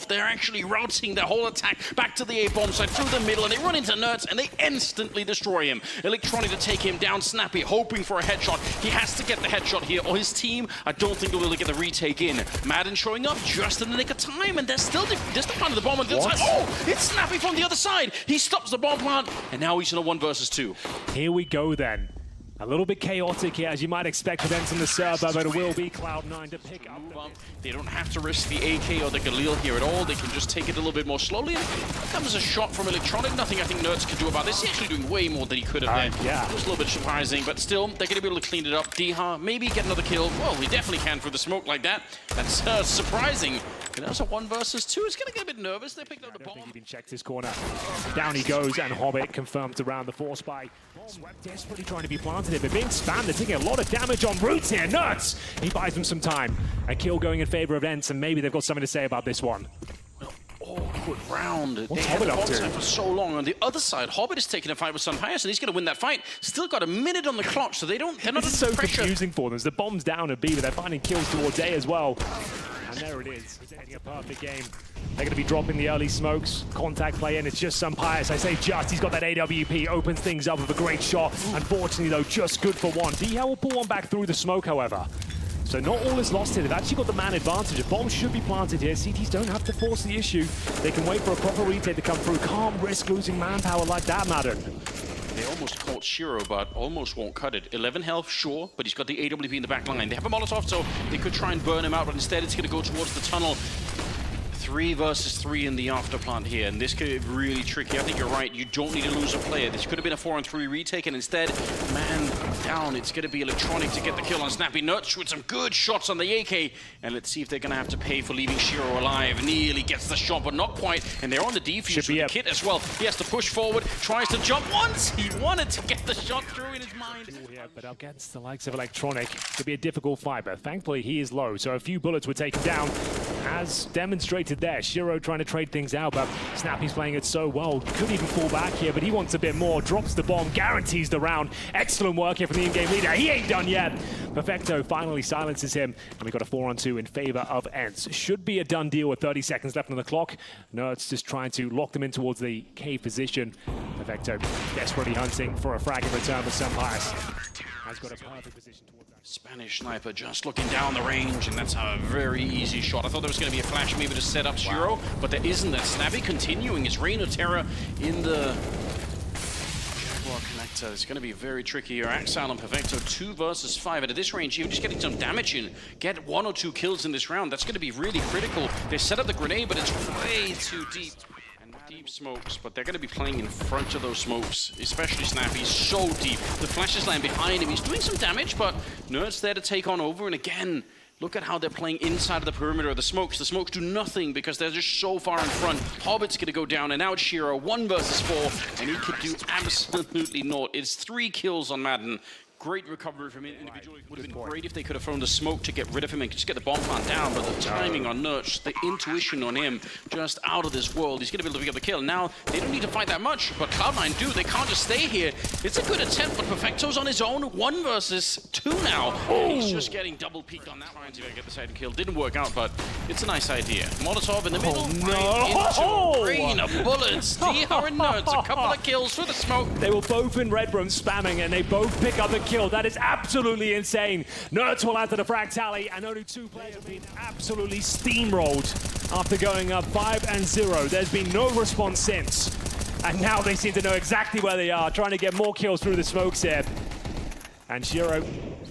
off. They're actually routing their whole attack back to the A-bomb side through the middle, and they run into NERTZ, and they instantly destroy him. Electronic to take him down. Snappy hoping for a headshot. He has to get the headshot here, or his team, I don't think, will be able to get the retake in. Madden showing up just in the nick of time, and they're still defending the bomb on the other side. Oh, it's Snappy from the other side. He stops the bomb plant, and now he's in a 1 versus 2. Here we go then. A little bit chaotic here, as you might expect with ENCE on the server, but it will be Cloud9 to pick up. They don't have to risk the AK or the Galil here at all. They can just take it a little bit more slowly. And here comes a shot from Electronic. Nothing I think NERTZ can do about this. He's actually doing way more than he could have there. Yeah. It was a little bit surprising, but still, they're going to be able to clean it up. Diha, maybe get another kill. Well, he definitely can through the smoke like that. That's surprising. And that's a 1 versus 2. It's going to get a bit nervous. They picked up the bomb. I don't think he even checked his corner. Down he goes, and Hobbit confirmed around the force by Swept desperately trying to be planted here, but being spammed, they're taking a lot of damage on roots here. NERTZ! He buys them some time. A kill going in favor of ENCE, and maybe they've got something to say about this one. Awkward round. What's they had Hobbit the up to? side for so long. On the other side, Hobbit is taking a fight with Sunpius, and he's going to win that fight. Still got a minute on the clock, so they're not This is under so pressure. confusing for them. The bomb's down at B, but they're finding kills towards A as well. And there it is. Presenting a perfect game. They're going to be dropping the early smokes. Contact play in. It's just Sunpius. I say just. He's got that AWP. Opens things up with a great shot. Unfortunately, though, just good for one. Diha will pull one back through the smoke, however. So not all is lost here. They've actually got the man advantage. A bomb should be planted here. CTs don't have to force the issue. They can wait for a proper retake to come through. Can't risk losing manpower like that, Madden. They almost caught Shiro, but almost won't cut it. 11 health, sure, but he's got the AWP in the back line. They have a Molotov, so they could try and burn him out, but instead it's going to go towards the tunnel. 3 versus 3 in the afterplant here, and this could be really tricky. I think you're right. You don't need to lose a player. This could have been a 4-on-3 retake, and instead, man down. It's going to be Electronic to get the kill on Snappy. NERTZ with some good shots on the AK, and let's see if they're going to have to pay for leaving Shiro alive. Nearly gets the shot, but not quite, and they're on the defuse with the kit as well. He has to push forward, tries to jump once. He wanted to get the shot through in his mind. Yeah, but against the likes of Electronic, it could be a difficult fight, but thankfully he is low, so a few bullets were taken down. As demonstrated there, Shiro trying to trade things out, but Snappy's playing it so well. Could even fall back here, but he wants a bit more. Drops the bomb, guarantees the round. Excellent work here from the in-game leader. He ain't done yet. Perfecto finally silences him, and we got a 4-on-2 in favor of ENCE. Should be a done deal with 30 seconds left on the clock. NERTZ just trying to lock them in towards the cave position. Perfecto desperately hunting for a frag in return, but Sunpius has got a perfect position towards that. Spanish sniper just looking down the range, and that's a very easy shot. I thought there was going to be a flash maybe to set up Shiro, but there isn't. That Snappy continuing his reign of terror in the Jaguar connector. It's going to be very tricky here. Axile and Perfecto 2 versus 5, and at this range, even just getting some damage in, get 1 or 2 kills in this round, that's going to be really critical. They set up the grenade, but it's way too deep. Deep smokes, but they're going to be playing in front of those smokes, especially Snappy. He's so deep. The flashes land behind him. He's doing some damage, but NERTZ there to take on over. And again, look at how they're playing inside of the perimeter of the smokes. The smokes do nothing because they're just so far in front. Hobbit's going to go down, and now it's Shiro, 1 versus 4, and he could do absolutely naught. It's 3 kills on Madden. Great recovery from him individually. Would have been great if they could have thrown the smoke to get rid of him and just get the bomb plant down, but the timing on NERTZ, the intuition on him, just out of this world. He's going to be able to pick up the kill. Now, they don't need to fight that much, but Cloud9 do. They can't just stay here. It's a good attempt, but Perfecto's on his own. 1 versus 2 now. He's just getting double peaked on that. Trying to get the second kill. Didn't work out, but it's a nice idea. Molotov in the middle. Right into a rain of bullets. Diha and NERTZ, a couple of kills through the smoke. They were both in red room spamming, and they both pick up the kill. That is absolutely insane. NERTZ will add to the frag tally, and only 2 players have been absolutely steamrolled after going up 5-0. There's been no response since. And now they seem to know exactly where they are, trying to get more kills through the smokes here. And Shiro,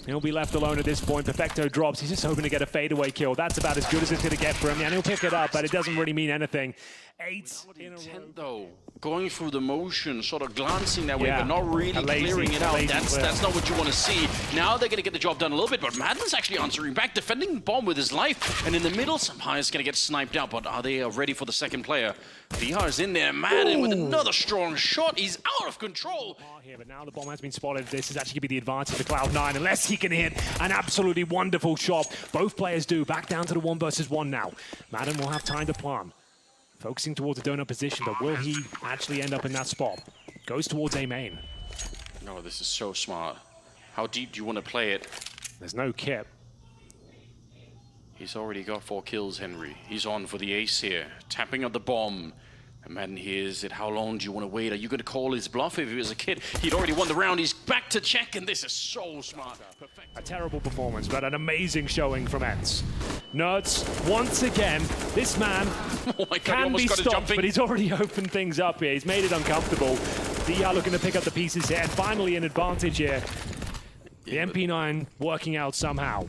he'll be left alone at this point. Perfecto drops. He's just hoping to get a fadeaway kill. That's about as good as it's going to get for him. And he'll pick it up, but it doesn't really mean anything. 8 in a row. Though, going through the motion, sort of glancing that way, but not really clearing it out. That's not what you want to see. Now they're going to get the job done a little bit, but Madden's actually answering back, defending the bomb with his life. And in the middle, somehow he's going to get sniped out, but are they ready for the second player? Diha is in there. Madden with another strong shot. He's out of control. Here, but now the bomb has been spotted. This is actually going to be the advantage for Cloud9, unless he can hit an absolutely wonderful shot. Both players do. Back down to the 1 versus 1 now. Madden will have time to plan. Focusing towards a donut position, but will he actually end up in that spot? Goes towards A main. No, this is so smart. How deep do you want to play it? There's no kit. He's already got 4 kills, Henry. He's on for the ace here, tapping up the bomb. And Madden hears it. How long do you want to wait? Are you going to call his bluff? If he was a kid, he'd already won the round. He's back to check, and this is so smart. A terrible performance, but an amazing showing from ENCE. Nerds, once again, this man Oh my God, can be stopped, but he's already opened things up here. He's made it uncomfortable. DR looking to pick up the pieces here, and finally an advantage here. The MP9 working out somehow.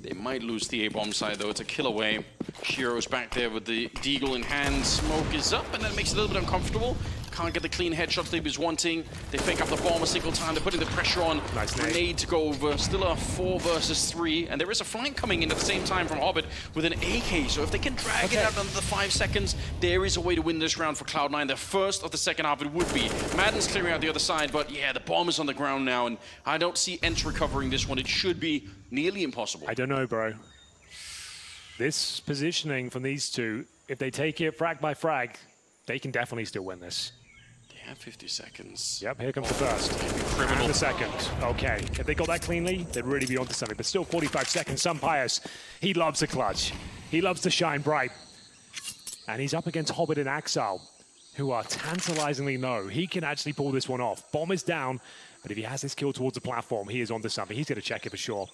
They might lose the A-bomb side, though. It's a kill away. Shiro's back there with the deagle in hand. Smoke is up, and that makes it a little bit uncomfortable. Can't get the clean headshots they was wanting. They fake up the bomb a single time. They're putting the pressure on. Nice Grenade to go over. Still a 4 versus 3. And there is a flank coming in at the same time from Hobbit with an AK. So if they can drag it out under the 5 seconds, there is a way to win this round for Cloud9. The first of the second half it would be. Madden's clearing out the other side, but yeah, the bomb is on the ground now. And I don't see ENCE recovering this one. It should be nearly impossible. I don't know, bro. This positioning from these two, if they take it frag by frag, they can definitely still win this. They have 50 seconds. Yep, here comes the first. Criminal. And the second. Okay, if they got that cleanly, they'd really be onto something. But still 45 seconds. Pius, he loves a clutch. He loves to shine bright. And he's up against Hobbit and Axile, who are tantalizingly low. He can actually pull this one off. Bomb is down, but if he has this kill towards the platform, he is onto something. He's going to check it for sure.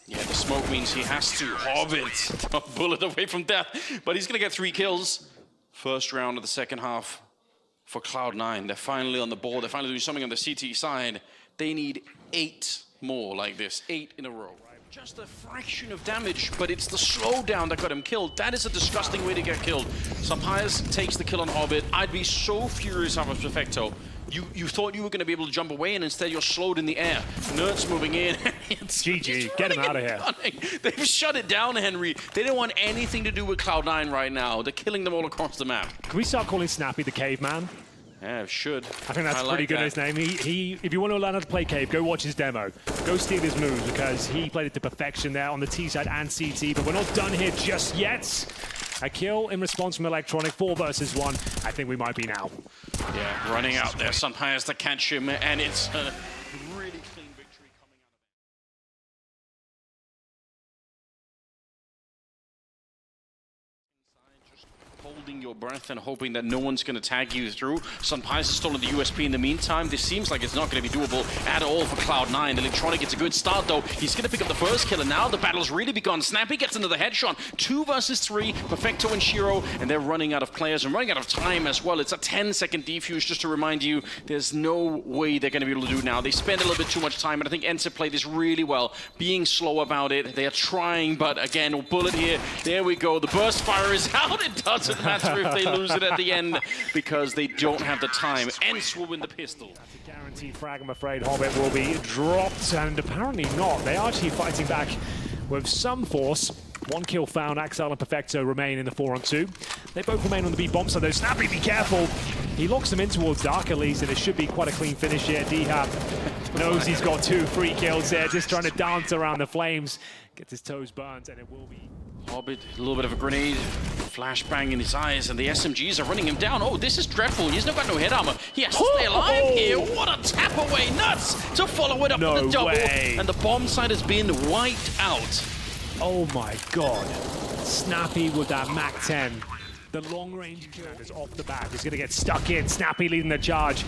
Yeah, the smoke means he has to. Hobbit, a bullet away from death, but he's going to get 3 kills. First round of the second half for Cloud9. They're finally on the board. They're finally doing something on the CT side. They need 8 more like this, 8 in a row. Just a fraction of damage, but it's the slowdown that got him killed. That is a disgusting way to get killed. Pius takes the kill on Hobbit. I'd be so furious if I was Perfecto. You thought you were going to be able to jump away, and instead you're slowed in the air. Nerds moving in. It's GG, get him out of here. They've shut it down, Henry. They don't want anything to do with Cloud9 right now. They're killing them all across the map. Can we start calling Snappy the caveman? Yeah, should. I think that's pretty good, his name. If you want to learn how to play Cave, go watch his demo. Go steal his moves, because he played it to perfection there on the T side and CT, but we're not done here just yet. A kill in response from Electronic, 4 versus 1. I think we might be now. Yeah, running out there. Pius to catch him, and it's a really clean victory coming out of it. Just holding your breath and hoping that no one's going to tag you through. Pius has stolen the USP in the meantime. This seems like it's not going to be doable at all for Cloud9. Electronic gets a good start, though. He's going to pick up the first kill, and now the battle's really begun. Snappy gets into the headshot. 2 versus 3, Perfecto and Shiro, and they're running out of players and running out of time as well. It's a 10-second defuse, just to remind you, there's no way they're going to be able to do it now. They spend a little bit too much time, and I think ENCE played this really well, being slow about it. They are trying, but again, bullet here. There we go. The burst fire is out. It doesn't matter if they lose it at the end, because they don't have the time. ENCE will win the pistol. That's a guaranteed frag, I'm afraid. Hobbit will be dropped, and apparently not. They are actually fighting back with some force. 1 kill found. Axile and Perfecto remain in the 4-on-2. They both remain on the B bomb, so though Snappy, be careful. He locks them in towards Dark at least, and it should be quite a clean finish here. D-Hab knows he's got 2 free kills there, just trying to dance around the flames. Gets his toes burnt, and it will be... Hobbit, a little bit of a grenade, flashbang in his eyes, and the SMGs are running him down. Oh, this is dreadful. He's not got no head armor. He has to stay alive here. What a tap away. Nuts to follow it up with a double. And the bomb side has been wiped out. Oh my God. Snappy with that MAC-10. The long-range kill is off the bat. He's going to get stuck in. Snappy leading the charge.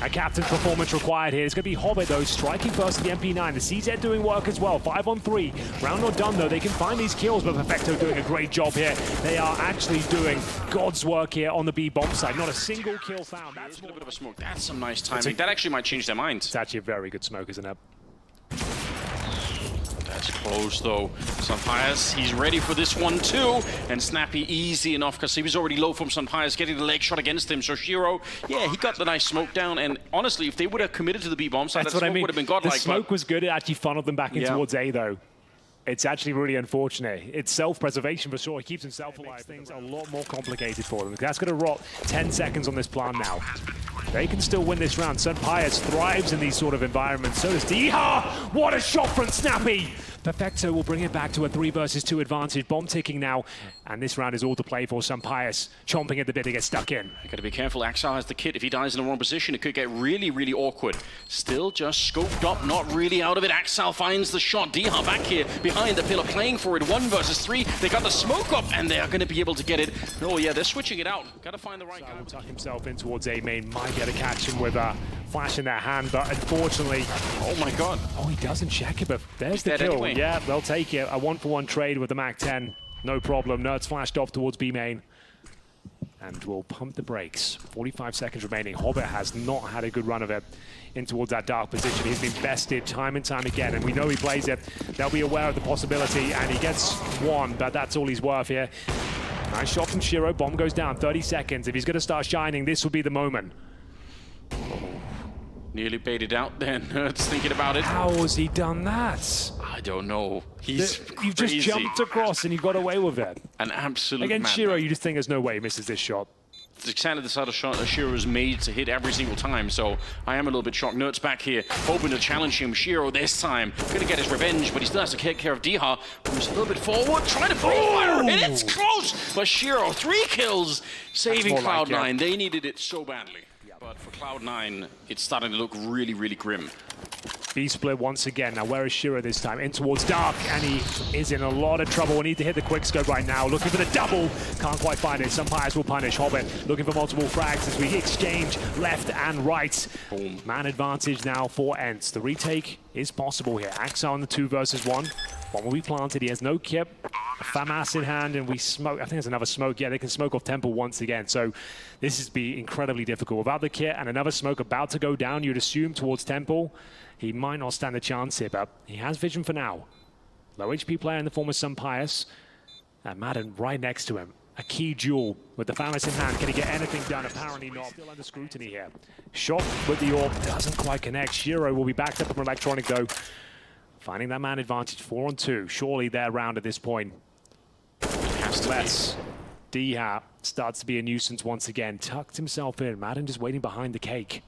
A captain's performance required here. It's going to be Hobbit, though, striking first with the MP9. The CZ doing work as well. 5-on-3. Round not done, though. They can find these kills, but Perfecto doing a great job here. They are actually doing God's work here on the B bomb side. Not a single kill found. That's a little bit of a smoke. That's some nice timing. That actually might change their minds. It's actually a very good smoke, isn't it? That's close, though. Pius, he's ready for this one, too. And Snappy, easy enough, because he was already low from Pius, getting the leg shot against him. So Shiro, yeah, he got the nice smoke down. And honestly, if they would have committed to the B-bomb side, that smoke would have been godlike. The smoke was good. It actually funneled them back in towards A, though. It's actually really unfortunate. It's self-preservation for sure. He keeps himself alive. Things are a lot more complicated for them. That's going to rot 10 seconds on this plan now. They can still win this round. Pius thrives in these sort of environments. So does D-Ha! What a shot from Snappy! Perfecto will bring it back to a 3 versus 2 advantage. Bomb ticking now, and this round is all to play for. Sampayas chomping at the bit to get stuck in. Got to be careful. Axel has the kit. If he dies in the wrong position, it could get really, really awkward. Still just scoped up, not really out of it. Axel finds the shot. Diha back here behind the pillar, playing for it. 1 versus 3. They got the smoke up, and they are going to be able to get it. Oh yeah, they're switching it out. Got to find the right guy. Will tuck himself in towards A main. Might get a catch him with a flash in their hand, but unfortunately, oh my god. Oh, he doesn't check it, but there's He's the dead kill. anyway. Yeah, they'll take it. A 1-for-1 trade with the Mac-10. No problem. Nerds flashed off towards B main. And we'll pump the brakes. 45 seconds remaining. Hobbit has not had a good run of it in towards that dark position. He's been bested time and time again, and we know he plays it. They'll be aware of the possibility, and he gets one, but that's all he's worth here. Nice shot from Shiro. Bomb goes down. 30 seconds. If he's going to start shining, this will be the moment. Nearly baited out there. Nerds thinking about it. How has he done that? I don't know. He's You just jumped across and you got away with it. An absolute Against Shiro, you just think there's no way he misses this shot. It's exactly the sort of shot that Shiro is made to hit every single time, so I am a little bit shocked. Nerds back here, hoping to challenge him. Shiro this time, gonna get his revenge, but he still has to take care of Diha, who's a little bit forward, trying to fire, and it's close! But Shiro, 3 kills, saving Cloud9. Like they needed it so badly. But for Cloud9, it's starting to look really, really grim. B split once again. Now, where is Shiro this time? In towards Dark, and he is in a lot of trouble. We need to hit the quick scope right now. Looking for the double. Can't quite find it. Sampayas will punish. Hobbit looking for multiple frags as we exchange left and right. Boom. Man advantage now for ENCE. The retake is possible here. Axa on the 2 versus 1. One will be planted. He has no kip. FAMAS in hand, and we smoke. I think there's another smoke. Yeah, they can smoke off Temple once again. So this is be incredibly difficult. Without the kit and another smoke about to go down, you'd assume towards Temple, he might not stand a chance here, but he has vision for now. Low HP player in the form of Sampayas. And Madden right next to him. A key duel with the FAMAS in hand. Can he get anything done? Apparently not. Still under scrutiny here. Shot with the orb. Doesn't quite connect. Shiro will be backed up from Electronic, though. Finding that man advantage. 4-on-2. Surely their round at this point. Less. Diha starts to be a nuisance once again. Tucked himself in. Madden just waiting behind the cake.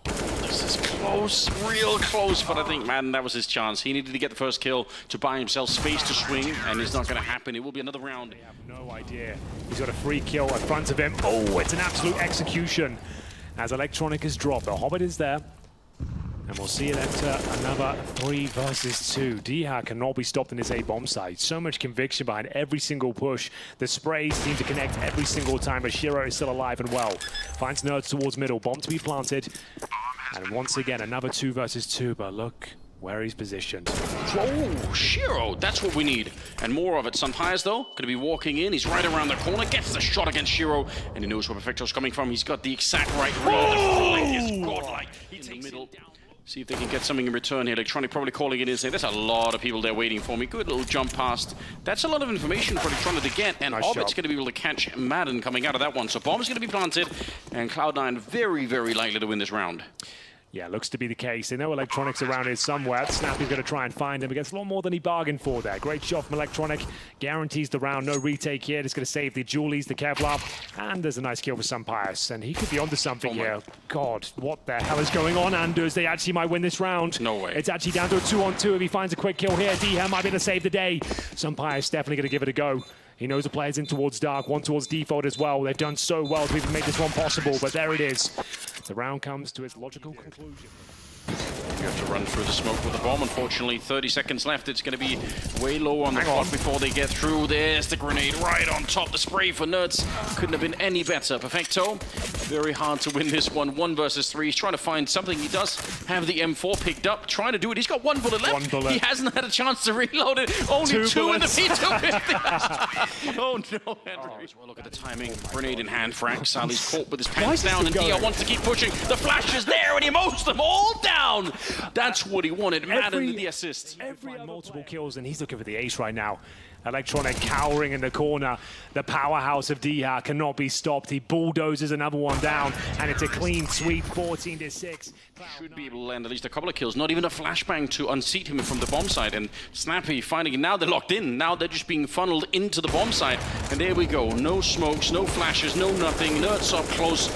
This is close, real close, but I think, man, that was his chance. He needed to get the first kill to buy himself space to swing, and it's not going to happen. It will be another round. They have no idea. He's got a free kill in front of him. Oh, it's an absolute execution as Electronic is dropped. The Hobbit is there. And we'll see it enter another 3 versus 2. Diha cannot be stopped in his A-bomb side. So much conviction behind every single push. The sprays seem to connect every single time, but Shiro is still alive and well. Finds Nerds towards middle. Bomb to be planted. And once again, another 2 versus 2, but look where he's positioned. Oh, Shiro, that's what we need. And more of it. Sampayas, though, going to be walking in. He's right around the corner, gets the shot against Shiro, and he knows where Perfecto's coming from. He's got the exact right read. The flight is godlike. He's in the middle. See if they can get something in return here. Electronic probably calling it in, saying, there's a lot of people there waiting for me. Good little jump past. That's a lot of information for Electronic to get, and nice Hobbit's job. going to be able to catch Madden coming out of that one. So Bomb's going to be planted, and Cloud9 very, very likely to win this round. Yeah, looks to be the case. They know Electronic's around here somewhere. Snappy's going to try and find him. He gets a lot more than he bargained for there. Great shot from Electronic. Guarantees the round. No retake here. Just going to save the Julies, the Kevlar. And there's a nice kill for Sampayas. And he could be onto something here. God, what the hell is going on, Anders? They actually might win this round. No way. It's actually down to a 2-on-2 if he finds a quick kill here. Diha might be able to save the day. Sampayas definitely going to give it a go. He knows the player's in towards Dark, one towards default as well. They've done so well to even make this one possible, but there it is. The round comes to its logical conclusion. You have to run through the smoke with the bomb. Unfortunately, 30 seconds left. It's going to be way low on the clock before they get through. There's the grenade right on top. The spray for Nerds couldn't have been any better. Perfecto, very hard to win this one. 1 versus 3. He's trying to find something. He does have the M4 picked up, trying to do it. He's got 1 bullet left. 1 bullet. He hasn't had a chance to reload it. Only 2 in the P250. Oh no, Henry. Well, look at the timing. Grenade in hand for Axel. He's caught with his pants down, and Dia wants to keep pushing. The flash is there, and he mows them all down. That's what he wanted. Madden did the assist. Every multiple kills, and he's looking for the ace right now. Electronic cowering in the corner. The powerhouse of Diha cannot be stopped. He bulldozes another one down, and it's a clean sweep, 14-6. Should be able to land at least a couple of kills. Not even a flashbang to unseat him from the bomb side. And Snappy finding it. Now they're locked in. Now they're just being funneled into the bomb side. And there we go. No smokes, no flashes, no nothing. Nerds up close.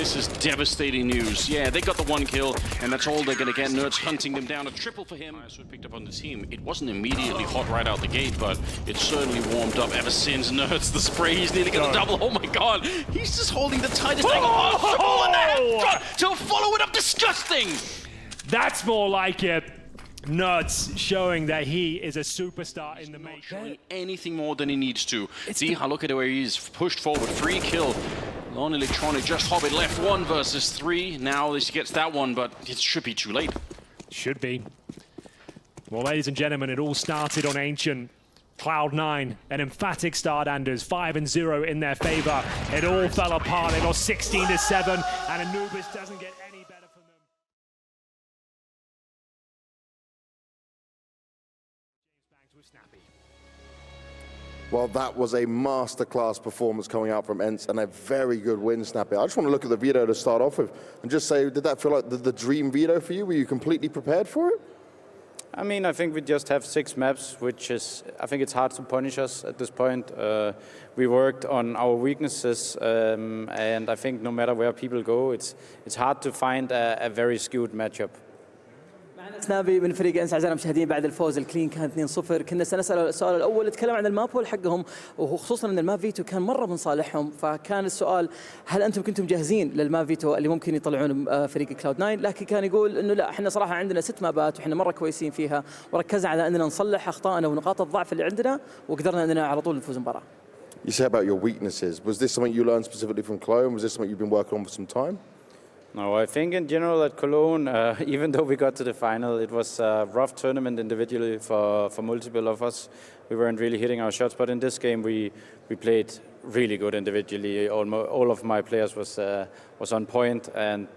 This is devastating news. Yeah, they got the 1 kill, and that's all they're going to get. Nerds hunting them down. A triple for him. So picked up on the team. It wasn't immediately hot right out the gate, but it certainly warmed up ever since. Nerds, the spray, he's nearly got a double. Oh my god, he's just holding the tightest angle possible, and the headshot to follow it up. Disgusting! That's more like it. Nerds showing that he is a superstar in the making. Showing anything more than he needs to. See how look at where he's pushed forward. 3 kill. Lone Electronic just hobbit left 1 versus 3. Now he gets that one, but it should be too late. Should be. Well, ladies and gentlemen, it all started on Ancient. Cloud9, an emphatic start, Anders. 5-0 in their favor. It all fell apart. They lost 16-7, and Anubis doesn't get any better from them. James Banks was snappy. Well, that was a masterclass performance coming out from ENCE and a very good win, Snappy. I just want to look at the video to start off with and just say, did that feel like the dream video for you? Were you completely prepared for it? I mean, I think we just have 6 maps, which is, I think it's hard to punish us at this point. We worked on our weaknesses, and I think no matter where people go, it's hard to find a very skewed matchup. معنا سنابي من فريق انس. اعزائنا المشاهدين، بعد الفوز الكلين كان 2-0. كنا سنسال السؤال الاول نتكلم عن الماب هول حقهم، وخصوصا ان الماب فيتو كان مره من صالحهم، فكان السؤال هل انتم كنتم جاهزين للماب فيتو اللي ممكن يطلعون فريق كلاود 9؟ لكن كان يقول انه لا، احنا صراحه عندنا 6 مابات واحنا مره كويسين فيها، وركزنا على اننا نصلح اخطائنا ونقاط الضعف اللي عندنا، وقدرنا اننا على طول نفوز المباراه. You say about your weaknesses. Was this something you learned specifically from Cologne? Was this something you've been working on for some time? No, I think in general at Cologne, even though we got to the final, it was a rough tournament individually for multiple of us. We weren't really hitting our shots, but in this game we played really good individually. All of my players was on point, and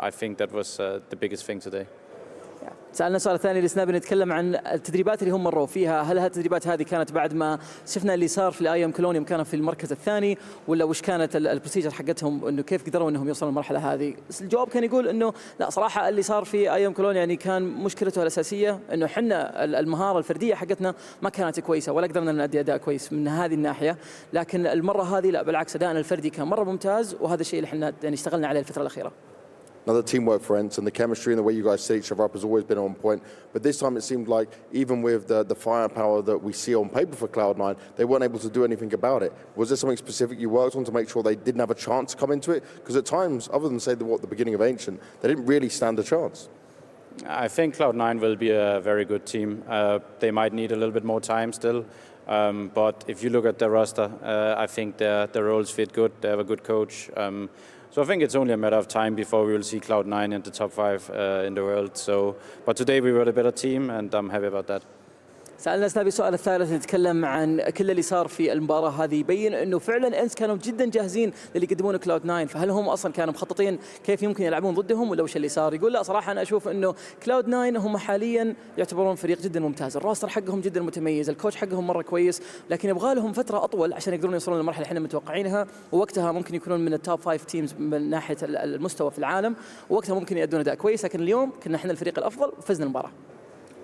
I think that was the biggest thing today. سألنا سؤال ثاني لسنابي، نتكلم عن التدريبات اللي هم مروا فيها. هل هالتدريبات هذه كانت بعد ما شفنا اللي صار في الايام كولونيوم كانوا في المركز الثاني، ولا وش كانت البروسيجر حقتهم، انه كيف قدروا انهم يوصلوا للمرحله هذه؟ الجواب كان يقول انه لا، صراحه اللي صار في ايام كولونيوم يعني كان مشكلته الاساسيه انه احنا المهاره الفرديه حقتنا ما كانت كويسه، ولا قدرنا نأدي اداء كويس من هذه الناحيه. لكن المره هذه لا، بالعكس ادائنا الفردي كان مره ممتاز، وهذا الشيء اللي احنا يعني اشتغلنا عليه الفتره الاخيره. Another teamwork for ENCE, and the chemistry and the way you guys set each other up has always been on point. But this time it seemed like even with the firepower that we see on paper for Cloud9, they weren't able to do anything about it. Was there something specific you worked on to make sure they didn't have a chance to come into it? Because at times, other than say the beginning of Ancient, they didn't really stand a chance. I think Cloud9 will be a very good team. They might need a little bit more time still. But if you look at their roster, I think their roles fit good. They have a good coach. So I think it's only a matter of time before we will see Cloud9 in the top 5 in the world. But today we were the better team, and I'm happy about that. سألنا سنابي السؤال الثالث، نتكلم عن كل اللي صار في المباراة هذه، يبين انه فعلا انس كانوا جدا جاهزين للي يقدمونه كلاود 9، فهل هم اصلا كانوا مخططين كيف يمكن يلعبون ضدهم ولا وش اللي صار؟ يقول لا، صراحة انا اشوف انه كلاود 9 هم حاليا يعتبرون فريق جدا ممتاز، الروستر حقهم جدا متميز، الكوتش حقهم مرة كويس، لكن يبغى لهم فترة اطول عشان يقدرون يوصلون للمرحلة اللي احنا متوقعينها، ووقتها ممكن يكونون من التوب 5 تيمز من ناحية المستوى في العالم، ووقتها ممكن يأدون اداء كويس، لكن اليوم كنا احنا الفريق الافضل وفزنا المباراة.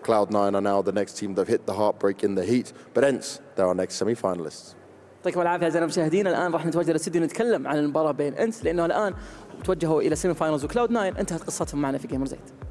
Cloud9 are now the next team that have hit the heartbreak in the heat, but ENCE, they're our next semi-finalists. يعطيكم العافية أعزائنا المشاهدين. الآن راح نتوجه للاستديو نتكلم عن المباراة بين انس، لأنه الآن توجهوا إلى سيمي فاينلز، وكلاود 9 انتهت قصتهم معنا في جيمرز 8.